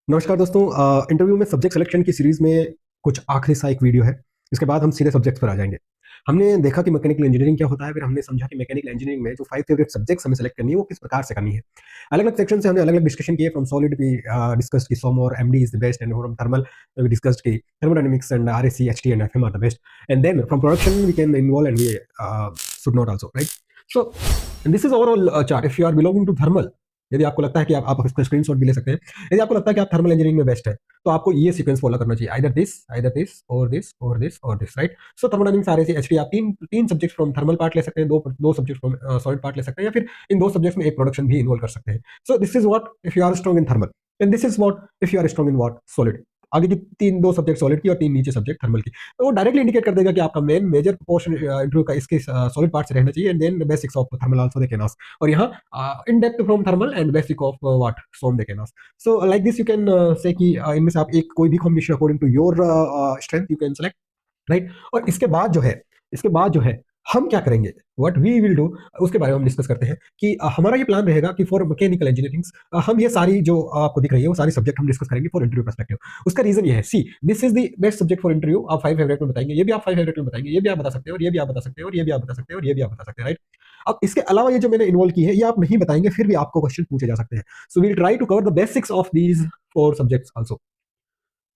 नमस्कार दोस्तों। इंटरव्यू में सब्जेक्ट सिलेक्शन की सीरीज में कुछ आखिरी सा एक वीडियो है। इसके बाद हम सीधे सब्जेक्ट्स पर आ जाएंगे। हमने देखा कि मैकेनिकल इंजीनियरिंग क्या होता है, फिर हमने समझा कि मैकेनिकल इंजीनियरिंग में जो 5 फेवरेट सब्जेक्ट्स हमें सेलेक्ट करनी है वो किस प्रकार से करनी है। अलग अलग सेक्शन से हमने अलग अलग डिस्कशन किए। फ्रॉम सॉलिड भी डिस्कस की सोम और MD is the best, and from thermal we discussed की thermodynamics and RAC HT and FM are the best, and then from production we can involve and we should not also, right? So this is overall chart. If you are belonging to thermal, यदि आपको लगता है कि आप इसका screenshot भी ले सकते हैं, यदि आपको लगता है कि आप थर्मल इंजीनियरिंग में बेस्ट है, तो आपको ये सीक्वेंस फॉलो करना चाहिए, आइदर दिस और दिस और दिस और this, right? So thermodynamics RAC HT आप तीन तीन सब्जेक्ट फ्रॉम थर्मल पार्ट ले सकते हैं, दो दो सब्जेक्ट फ्रॉम सॉलिड पार्ट ले सकते हैं, या फिर इन दो सब्जेक्ट्स में एक प्रोडक्शन भी इन्वॉल्व कर सकते हैं। So this is what if you are strong in thermal, and this is what if you are strong in what solid. आगे की तीन दो सब्जेक्ट सॉलिड की और तीन नीचे सब्जेक्ट थर्मल की, तो वो डायरेक्टली इंडिकेट कर देगा कि आपका मेन मेजर पोर्शन इंटरव्यू का इसके सॉलिड पार्ट से रहना चाहिए, and then basics of thermal also they can ask, और यहाँ in depth from thermal and basic of what some they can ask. So like this you can say कि इनमें से आप एक कोई भी combination according to your strength you can select, right? और इसके बाद जो है हम क्या करेंगे, व्हाट वी विल डू, उसके बारे में हम डिस्कस करते हैं कि हमारा ये प्लान रहेगा कि फॉर मैकेनिकल इंजीनियरिंग हम ये सारी जो आपको दिख रही है वो सारी सब्जेक्ट हम डिस्कस करेंगे फॉर इंटरव्यू परस्पेक्टिव। उसका रीजन ये है, see this is the best subject for interview. आप 5 फेवरेट में बताएंगे, ये भी आप 5 फेवरेट में बताएंगे, ये भी आप बता सकते हैं, और ये भी आप बता सकते हैं, और ये भी आप बता सकते हैं, और ये भी आप बता सकते हैं, राइट? अब इसके अलावा ये जो मैंने इन्वॉल्व की है ये आप नहीं बताएंगे, फिर भी आपको क्वेश्चन पूछे जा सकते हैं। So we will try to cover the basics of these 4 subjects also.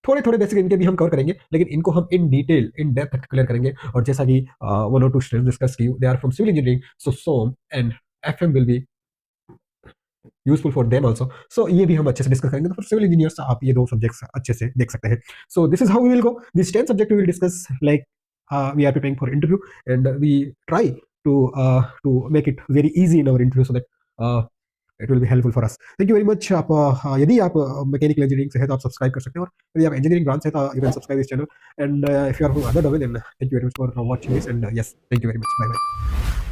थोड़े थोड़े बेसिक इनके भी हम कवर करेंगे, लेकिन इनको हम in detail in depth clear करेंगे। और जैसा कि वन और टू स्टूडेंट्स डिस्कस की, they are from civil engineering, so SOM and FM will be useful for them also. So ये भी हम अच्छे से डिस्कस करेंगे, तो फॉर सिविल इंजीनियर्स आप ये दो सब्जेक्ट्स अच्छे से देख सकते हैं। So this is how we will go, this 10 subject we will discuss like we are preparing for interview, and we try to make it very easy in our interview so that it will be helpful for us. Thank you very much. आप यदि आप mechanical engineering से है तो आप subscribe कर सकते हैं, और यदि आप इंजीनियरिंग ब्रांच से तो you can subscribe this channel, and if you are from other domain, then thank you very much for watching this, and yes, thank you very much, bye bye.